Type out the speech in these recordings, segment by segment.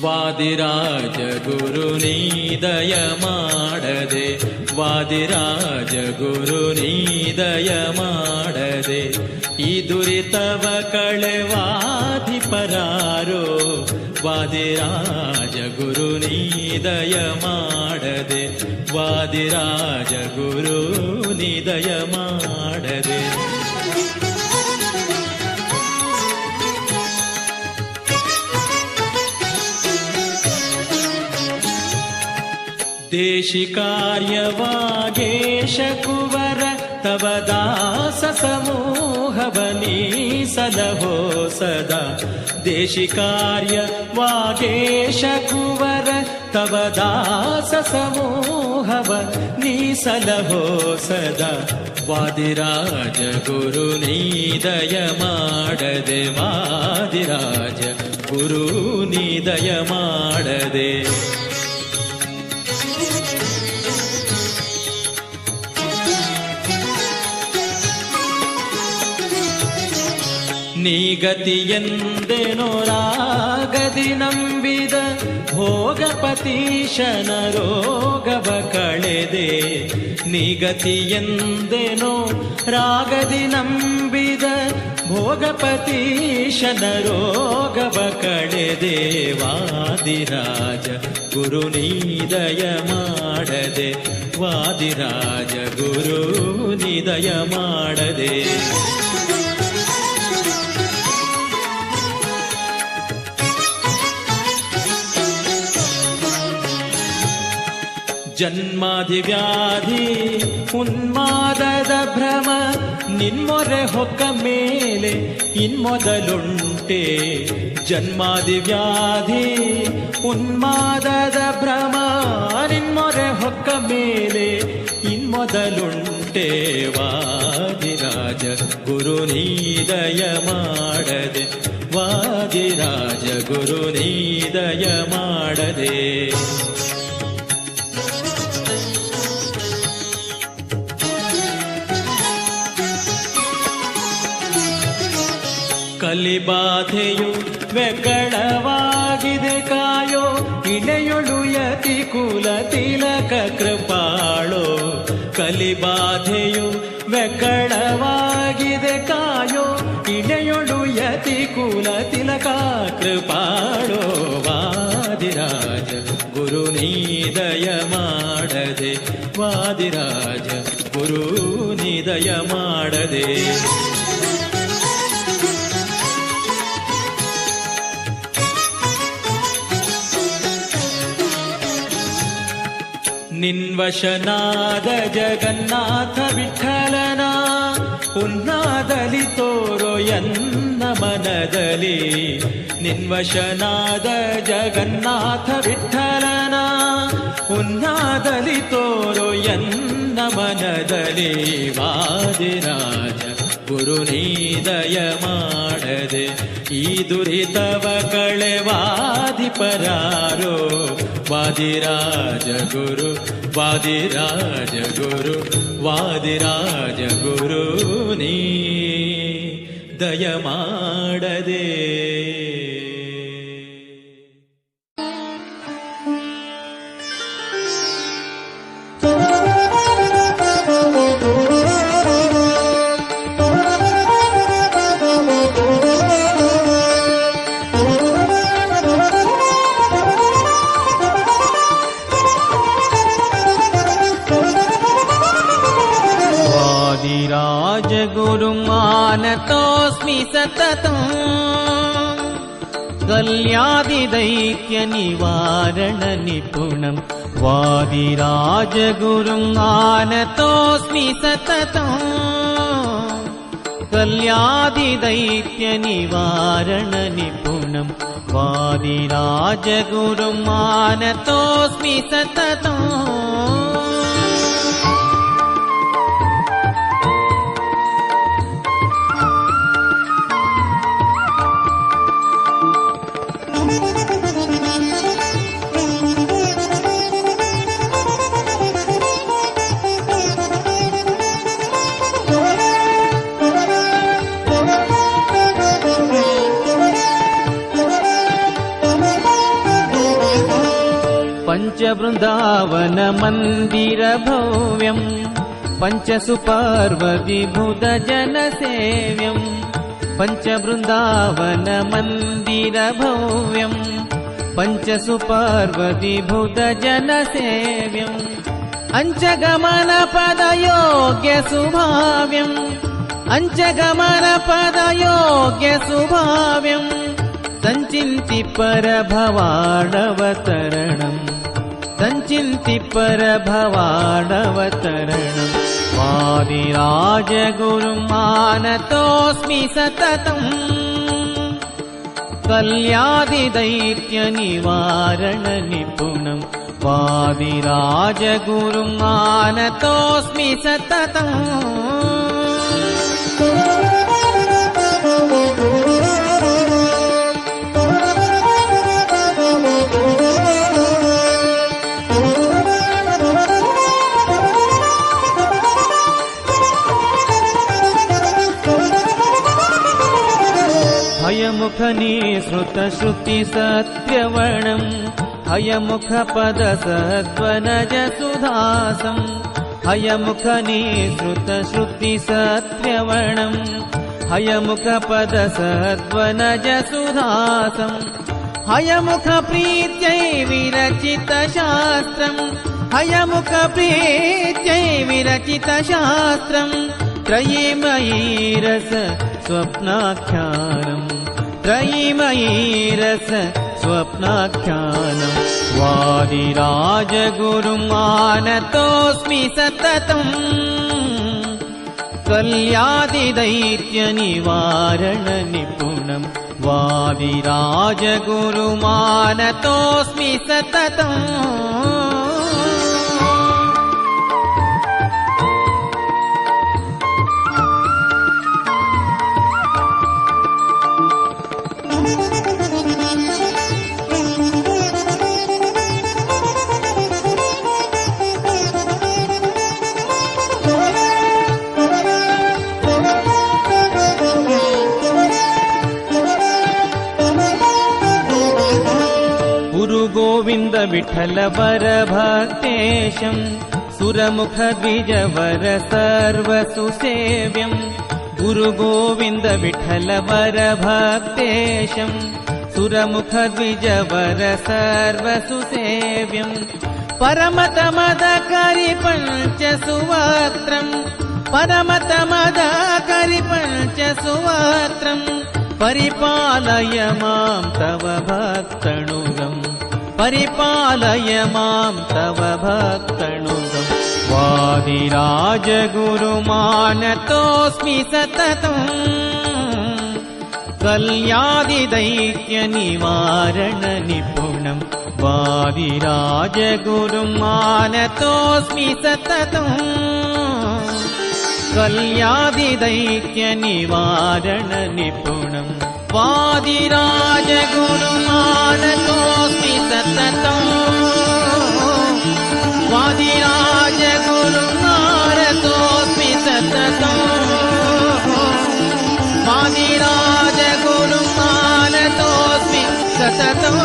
ವಾದಿರಾಜ ಗುರು ನೀ ದಯ ಮಾಡದೆ, ವಾದಿರಾಜ ಗುರು ನೀ ದಯ ಮಾಡದೆ, ಈ ದುರಿತವ ಕಳೆವಾಧಿಪರಾರೋ, ವಾದಿರಾಜ ಗುರು ನೀ ದಯ ಮಾಡದೆ, ವಾದಿರಾಜ ಗುರು ನೀ ದಯ ಮಾಡದೆ. ದೇಶಿಕಾರ್ಯವಾಗೇಶ ಕುವರ ತವ ದಾಸ ಸಮೂಹವನೀ ಸಲಹೋ ಸದಾ, ದೇಶಿಕಾರ್ಯವಾಗೇಶ ಕುವರ ತವ ದಾಸ ಸಮೂಹವ ನೀ ಸಲಹೋ ಸದಾ, ವಾದಿರಾಜ ಗುರು ನೀ ದಯ ಮಾಡದೆ, ವಾದಿರಾಜ ಗುರು ನೀ ದಯ ಮಾಡದೆ. ನೀಗತಿಯೆಂದೆನೊರಾಗದಿ ನಂಬಿದ ಭೋಗಪತೀಶನ ರೋಗವ ಕಳೆದೆ, ನೀಗತಿಯೆಂದೆನೋ ರಾಗದಿ ನಂಬಿದ ಭೋಗಪತೀಶನ ರೋಗವ ಕಳೆದೆ, ವಾದಿರಾಜ ಗುರು ನೀ ದಯ ಮಾಡದೆ, ವಾದಿರಾಜ ಗುರು ನೀ ದಯ ಮಾಡದೆ. ಜನ್ಮಾಧಿವ್ಯಾಧಿ ಉನ್ಮಾದದ ಭ್ರಮ ನಿನ್ಮೊರೆ ಹೊಕ್ಕ ಮೇಲೆ ಇನ್ಮೊದಲುಂಟೆ, ಜನ್ಮಾಧಿವ್ಯಾಧಿ ಉನ್ಮಾದದ ಭ್ರಮ ನಿನ್ಮೊರೆ ಹೊಕ್ಕ ಮೇಲೆ ಇನ್ಮೊದಲುಂಟೆ, ವಾದಿರಾಜ ಗುರು ನೀ ದಯ ಮಾಡದೆ, ವಾದಿರಾಜ ಗುರು ನೀ ದಯ ಮಾಡದೆ. ಕಲಿಬಾಧೆಯು ವೆಗಳವಾಗಿದೆ ಕಾಯೋ, ಇಳೆಯೊಳು ಯತಿ ಕುಲ ತಿಲಕ ಕೃಪಾಳೋ, ಕಲಿಬಾಧೆಯು ವೆಗಳವಾಗಿದೆ ಕಾಯೋ, ಇಳೆಯೊಳು ಯತಿ ಕುಲ ತಿಲಕ ಕೃಪಾಳೋ, ವಾದಿರಾಜ ಗುರು ನೀ ದಯ ಮಾಡದೆ, ವಾದಿರಾಜ ಗುರು ನೀ ದಯ ಮಾಡದೆ. ನಿನ್ವಶನಾದ ಜಗನ್ನಾಥ ವಿಠಲನ ಉನ್ನಾದಲಿ ತೋರೋ ಎನ್ನ ಮನದಲ್ಲಿ, ನಿನ್ವಶನಾದ ಜಗನ್ನಾಥ ವಿಠಲನ ಉನ್ನಾದಲಿ ತೋರೋ ಎನ್ನ ಮನದಲ್ಲಿ, ವಾದಿರಾಜ ಗುರು ನೀ ದಯ ಮಾಡದೆ, ಈ ದುರಿತವ ಕಳೆವಾಧಿಪರಾರೋ, ವಾದಿರಾಜ ಗುರು, ವಾದಿರಾಜ ಗುರು, ವಾದಿರಾಜ ಗುರು ನೀ ದಯ ಮಾಡದೆ. गुरुमानतोऽस्मि सततं कल्यादिदैत्यनिवारणनिपुणं, वादिराजगुरुं आनतोऽस्मि सततं कल्यादिदैत्यनिवारणनिपुणं, वादिराजगुरुं आनतोऽस्मि सततं. ಪಂಚಬೃಂದಾವನ ಮಂದಿರ ಭವ್ಯಂ ಪಂಚಸುಪರ್ವವಿಭುತ ಜನ ಸೇವ್ಯಂ ಪಂಚಬೃಂದಾವನ ಮಂದಿರ ಭವ್ಯಂ ಪಂಚಸುಪರ್ವವಿಭುತ ಜನ ಸೇವ್ಯಂ ಅಂಚಗಮನ ಪದ ಯೋಗ್ಯ ಸುಭಾವ್ಯಂ ಅಂಚಗಮನ ಪದ ಯೋಗ್ಯ ಸುಭಾವ್ಯಂ ಸಂಚಿಂತಿ ಪರಭವಾಡವತರಣಂ ಸಂಚಿಂತಿ ಪರಭವಾಡವತರಣಂ ವಾದಿರಾಜ ಗುರುಂ ಮಾನತೋಸ್ಮಿ ಸತತಂ ಕಲ್ಯಾದಿ ದೈತ್ಯ ನಿವಾರಣ ನಿಪುಣಂ ವಾದಿರಾಜ ಗುರುಂ ಮಾನತೋಸ್ಮಿ ಸತತಂ ಹಯಮುಖ ನಿಸೃತ ಶ್ರುತಿ ಸತ್ಯವಣಂ ಹಯಮುಖ ಪದ ಸದ್ವನಜ ಸುಧಾಸಂ ಹಯಮುಖ ನಿಸೃತ ಶ್ರುತಿ ಸತ್ಯವಣಂ ಹಯಮುಖ ಪದ ಸದ್ವನಜ ಸುಧಾಸಂ ಹಯಮುಖ ಪ್ರೀತ್ಯೈ ವಿರಚಿತ ಶಾಸ್ತ್ರಂ ಹಯಮುಖ ಪ್ರೀತ್ಯೈ ವಿರಚಿತ ಶಾಸ್ತ್ರಂ ತ್ರಯೀಮಯೀ ರಸ ಸ್ವಪ್ನಾಖ್ಯಾನಂ ತ್ರಯೀಮಯೀ ರಸ ಸ್ವಪ್ನಾಖ್ಯಾನಂ ವಾದಿರಾಜ ಗುರುಂ ಮಾನತೋಸ್ಮಿ ಸತತಂ ಕಲ್ಯಾದಿ ದೈತ್ಯ ನಿವಾರಣ ನಿಪುಣಂ ವಾದಿರಾಜ ಗುರು ಮಾನತೋಸ್ಮಿ ಸತತಂ ಗೋವಿಂದ ವಿಠಲ ವರ ಭಕ್ತೇಶಂ ಸುರಮುಖ ದ್ವಿಜವರ ಸರ್ವ ಸುಸೇವ್ಯಂ ಗುರು ಗೋವಿಂದ ವಿಠಲ ವರ ಭಕ್ತೇಶಂ ಸುರಮುಖ ದ್ವಿಜವರ ಸರ್ವ ಸುಸೇವ್ಯಂ ಪರಮತಮದ ಕರಿ ಪಂಚ ಸುವಕ್ತ್ರಂ ಪರಮತಮದ ಕರಿ ಪಂಚ ಸುವಕ್ತ್ರಂ ಪರಿಪಾಲಯ ಮಾಂ ತವ ಭಕ್ತನುಗಂ ಪರಿಪಾಲಯ ಮಾಂ ತವ ಭಕ್ತನುಗಂ ವಾದಿರಾಜ ಗುರು ಮಾನತೋಸ್ಮಿ ಸತತಂ ಕಲ್ಯಾದಿ ದೈತ್ಯ ನಿವಾರಣ ನಿಪುಣಂ ವಾದಿರಾಜ ಗುರು ಮಾನತೋಸ್ಮಿ ಸತತಂ ಕಲ್ಯಾದಿ ದೈತ್ಯ ನಿವಾರಣ ನಿಪುಣಂ ವಾದಿರಾಜ ಗುರು ಮಾನತೋಸ್ಮಿ ಸತತಂ ವಾದಿರಾಜ ಗುರು ಮಾನತೋಸ್ಮಿ ಸತತಂ ವಾದಿರಾಜ ಗುರು ಮಾನತೋಸ್ಮಿ ಸತತಂ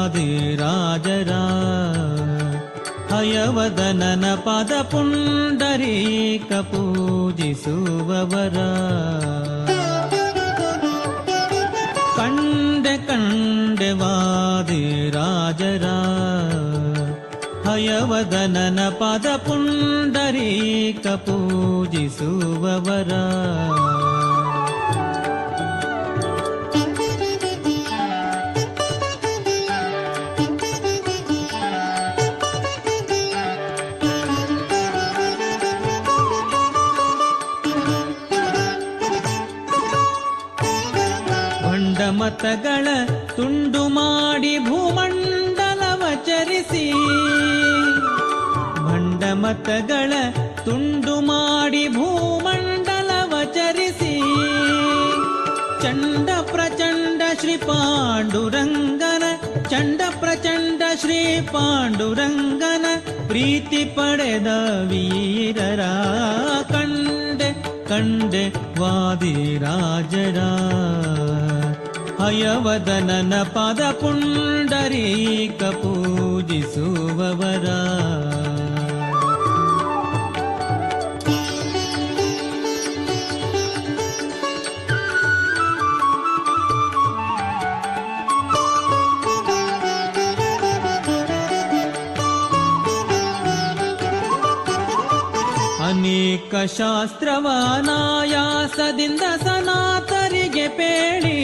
ಕಂಡೆವಾದಿರಾಜರ ಹಯವದನನ ಪದ ಪುಂಡರೀಕ ಪೂಜಿಸುವವರ ಕಂಡೆವಾದಿರಾಜರ ಹಯವದನನ ಪದ ಪುಂಡರೀಕ ಪೂಜಿಸುವವರ ಮತಗಳ ತುಂಡು ಮಾಡಿ ಭೂಮಂಡಲವ ಚರಿಸಿ ಭಂಡ ಮತಗಳ ತುಂಡು ಮಾಡಿ ಭೂಮಂಡಲವ ಚರಿಸಿ ಚಂಡ ಪ್ರಚಂಡ ಶ್ರೀ ಪಾಂಡುರಂಗನ ಚಂಡ ಪ್ರಚಂಡ ಶ್ರೀ ಪಾಂಡುರಂಗನ ಪ್ರೀತಿ ಪಡೆದ ವೀರರ ಕಂಡೆ ಕಂಡೆ ವಾದಿರಾಜರ ಹಯವದನನ ಪದ ಪುಂಡರೀಕ ಪೂಜಿಸುವವರ ಅನೇಕ ಶಾಸ್ತ್ರವ ಅನಾಯಾಸದಿಂದ ಸನಾತರಿಗೆ ಪೇಳಿ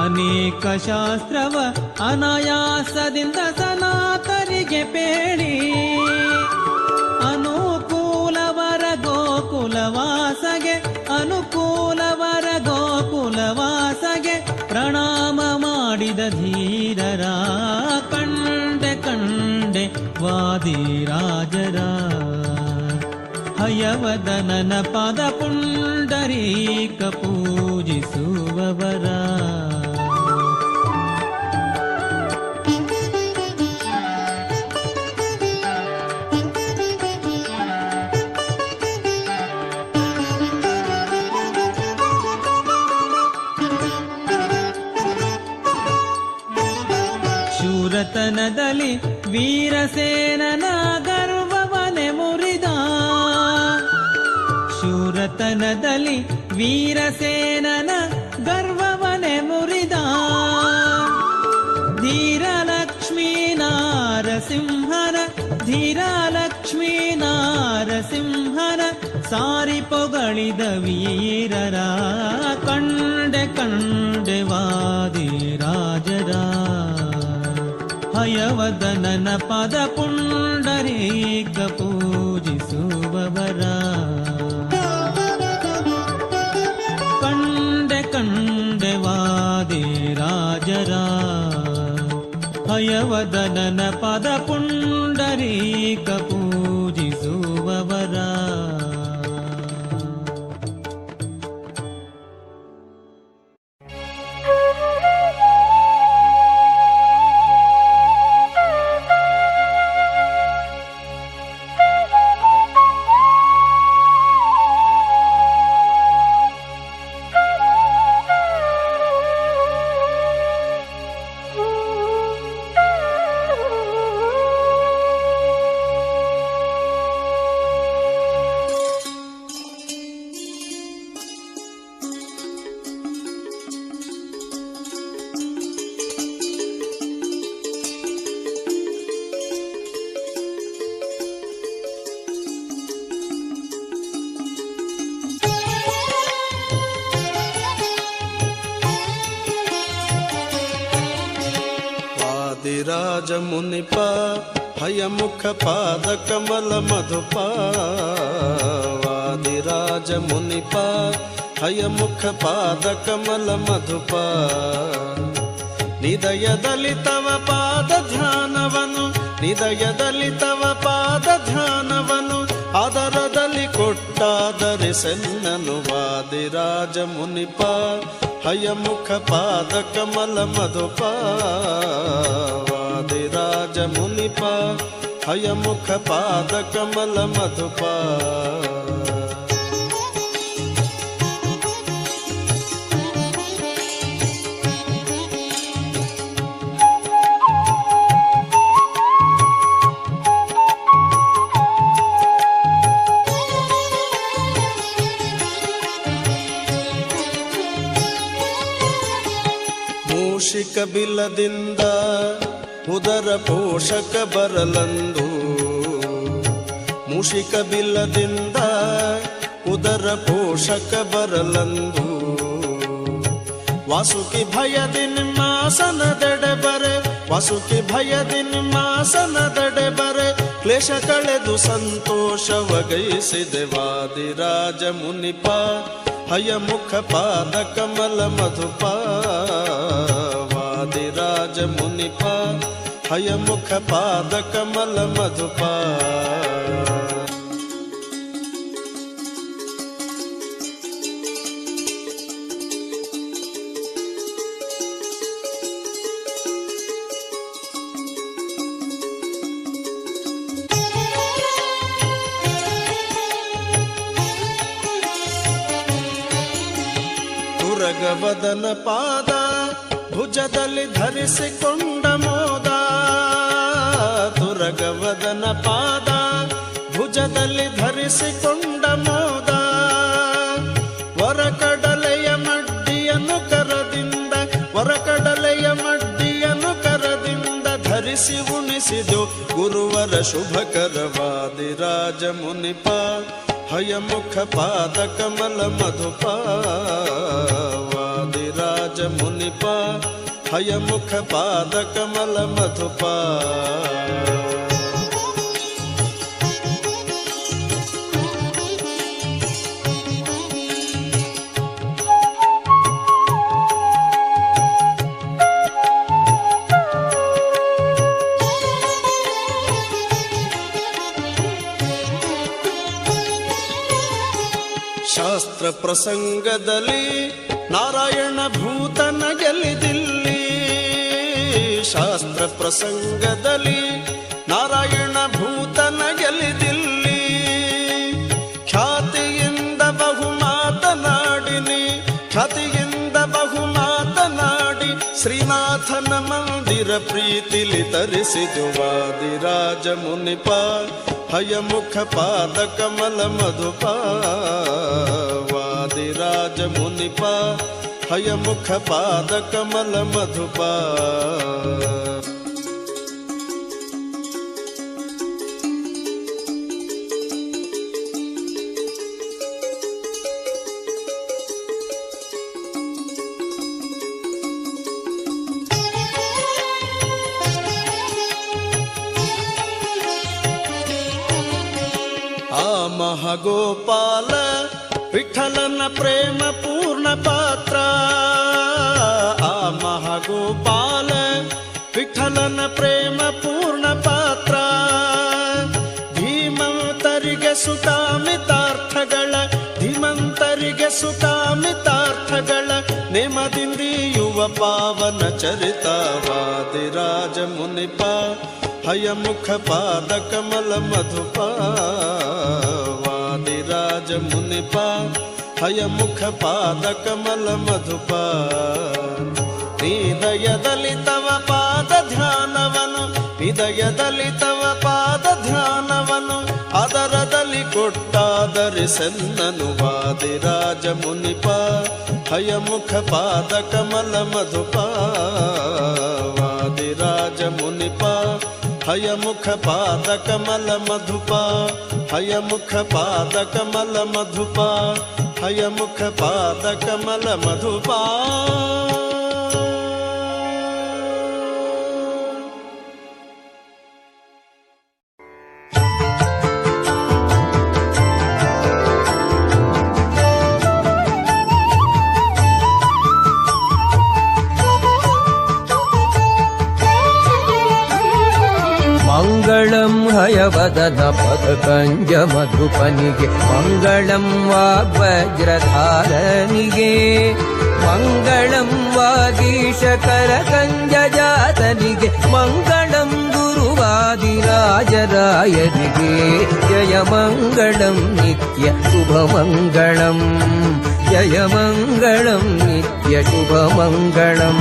ಅನೇಕ ಶಾಸ್ತ್ರವ ಅನಾಯಾಸದಿಂದ ಸನಾತರಿಗೆ ಪೇಳಿ ಅನುಕೂಲವರ ಗೋಕುಲವಾಸಗೆ ಅನುಕೂಲವರ ಗೋಕುಲವಾಸಗೆ ಪ್ರಣಾಮ ಮಾಡಿದ ಧೀರರ ಕಂಡೆ ಕಂಡೆ ವಾದಿರಾಜರ ಹಯವದನನ ಪದ ಪುಂಡರೀಕ ಪೂಜಿಸುವವರ ಶೂರತನದಲ್ಲಿ ವೀರಸೇನನ ಗರ್ವವನೆ ಮುರಿದ ಶೂರತನದಲ್ಲಿ ವೀರಸೇನನ ಗರ್ವವನೆ ಮುರಿದ ಧೀರಲಕ್ಷ್ಮೀ ನಾರಸಿಂಹನ ಧೀರಲಕ್ಷ್ಮೀ ನಾರಸಿಂಹನ ಸಾರಿ ಪೊಗಳಿದ ವೀರರ ಕಂಡೆ ಕಂಡೆ ವಾದಿರಾಜರ ಹಯವದನನ ಪದ ಪುಂಡರೀಕ ಪೂಜಿಸುವವರ ಕಂಡೆ ಕಂಡೆ ವಾದಿರಾಜರ ಹಯವದನನ ಪದ ಪುಂಡರೀಕ ಪೂಜಿಸುವವರ ವಾದಿರಾಜ ಮುನಿಪ ಹಯಮುಖ ಪಾದ ಕಮಲ ಮಧುಪ ವಾದಿರಾಜ ಮುನಿಪ ಹಯಮುಖ ಪಾದ ಕಮಲ ಮಧುಪ ನಿದಯದಲ್ಲಿ ತವ ಪಾದ ಧ್ಯಾನವನು ನಿದಯದಲ್ಲಿ ತವ ಪಾದ ಧ್ಯಾನವನು ಆದರದಲ್ಲಿ ಕೊಟ್ಟಾದರೆ ಸೆನ್ನನು ವಾದಿರಾಜ ಮುನಿಪ ಹಯಮುಖ ಪಾದ ಕಮಲ ಮಧುಪ ವಾದಿರಾಜ ಮುನಿಪ ಹಯಮುಖ ಪಾದ ಕಮಲ ಮಧುಪ ಮೂಷಿಕ ಬಿಲದಿಂದ ಉದರ ಪೋಷಕ ಬರಲಂದು ಮೂಷಿಕ ಬಿಲದಿಂದ ಉದರ ಪೋಷಕ ಬರಲಂದು ವಾಸುಕಿ ಭಯದಿ ನಿಮ್ಮಾಸನದೆಡೆ ಬರೆ ವಾಸುಕಿ ಭಯದಿ ನಿಮ್ಮಾಸನದೆಡೆ ಬರೆ ಕ್ಲೇಶ ಕಳೆದು ಸಂತೋಷವಗೈಸಿದೆ ವಾದಿರಾಜ ಮುನಿಪ ಹಯಮುಖ ಪಾದ ಕಮಲ ಮಧುಪ ವಾದಿರಾಜ ಮುನಿಪ ಹಯಮುಖ ಪಾದ ಕಮಲ ಮಧುಪ ತುರಗವದನ ಪಾದ ಭುಜದಲ್ಲಿ ಧರಿಸಿಕೊಂಡ ಮೋದ. ತುರಗವದನ ಪಾದ ಭುಜದಲ್ಲಿ ಧರಿಸಿಕೊಂಡ ಮೋದ. ಹೊರಕಡಲೆಯ ಮಡ್ಡಿಯನ್ನು ಕರದಿಂದ, ಹೊರಕಡಲೆಯ ಮಡ್ಡಿಯನ್ನು ಕರದಿಂದ ಧರಿಸಿ ಉಣಿಸಿದು ಗುರುವರ ಶುಭಕರವಾದಿರಾಜ ಮುನಿಪ. ಹಯಮುಖ ಪಾದ ಕಮಲ ಮಧುಪ ವಾದಿರಾಜ ಮುನಿಪ. ಹಯಮುಖ ಪಾದ ಕಮಲ ಮಧುಪ. ಶಾಸ್ತ್ರ ಪ್ರಸಂಗದಲ್ಲಿ ನಾರಾಯಣ ಭೂತನ ಗೆಲ್ಲಿದಿಲ್ಲಿ. ಶಾಸ್ತ್ರ ಪ್ರಸಂಗದಲ್ಲಿ ನಾರಾಯಣ ಭೂತನ ಗೆಲ್ಲಿದಿಲ್ಲಿ. ಖ್ಯಾತಿಯಿಂದ ಬಹು ಮಾತನಾಡಿನಿ, ಖ್ಯಾತಿಯಿಂದ ಬಹು ಮಾತನಾಡಿ ಶ್ರೀನಾಥನ ಮಂದಿರ ಪ್ರೀತಿಲಿ ತರಿಸಿದು ವಾದಿರಾಜ ಮುನಿಪ. ಹಯಮುಖ ಪಾದ ಕಮಲ ಮಧುಪ ವಾದಿರಾಜ ಮುನಿಪ. ಹಯಮುಖ ಪಾದ ಕಮಲ ಮಧುಪ. ಆ ಮಹಾಗೋಪಾಲ ವಿಠಲನ ಪ್ರೇಮ ಪೂರ್ಣ ಪಾತ್ರ. ಆ ಮಹಾಗೋಪಾಲ ವಿಠಲನ ಪ್ರೇಮ ಪೂರ್ಣ ಪಾತ್ರ. ಧೀಮಂತರಿಗೆ ಸುಖಾಮಿತಾರ್ಥಗಳ, ಧೀಮಂತರಿಗೆ ಸುಖಾಮಿತಾರ್ಥಗಳ ನೇಮದಿಂದಿಯುವ ಪಾವನ ಚರಿತವಾದಿರಾಜ ಮುನಿಪ. ಹಯಮುಖ ಪಾದ ಕಮಲ ಮಧುಪ ವಾದಿರಾಜ ಮುನಿಪ. ಹಯಮುಖ ಪಾದ ಕಮಲ ಮಧುಪ. ಹೃದಯದಲ್ಲಿ ತವ ಪಾದ ಧ್ಯಾನವನು, ಹೃದಯದಲ್ಲಿ ತವ ಪಾದ ಧ್ಯಾನವನು ಅದರದಲ್ಲಿ ಕೊಟ್ಟಾದರಿಸೆನ್ನನು ವಾದಿರಾಜ ಮುನಿಪ. ಹಯಮುಖ ಪಾದ ಕಮಲ ಮಧುಪ ವಾದಿರಾಜ ಮುನಿಪ. ಹಯಮುಖ ಪಾದ ಕಮಲ ಮಧುಪ. ಹಯಮುಖ ಪಾದ ಕಮಲ ಮಧುಪ. ಹಯಮುಖ ಪಾದ ಕಮಲ ಮಧುಪ. ಮಂಗಳಂ ಹಯವದನ ಪದಕಂಜ ಮಧುಪನಿಗೆ, ಮಂಗಳಂ ವಾಗ್ವಜ್ರಧಾರನಿಗೆ, ಮಂಗಳಂ ವಾಗೀಶಕರ ಕಂಜಜಾತನಿಗೆ, ಮಂಗಳಂ ಗುರುವಾದಿರಾಜರಾಯನಿಗೆ. ಜಯ ಮಂಗಳಂ ನಿತ್ಯ ಶುಭ ಮಂಗಳಂ, ಜಯ ಮಂಗಳಂ ನಿತ್ಯ ಶುಭ ಮಂಗಳಂ.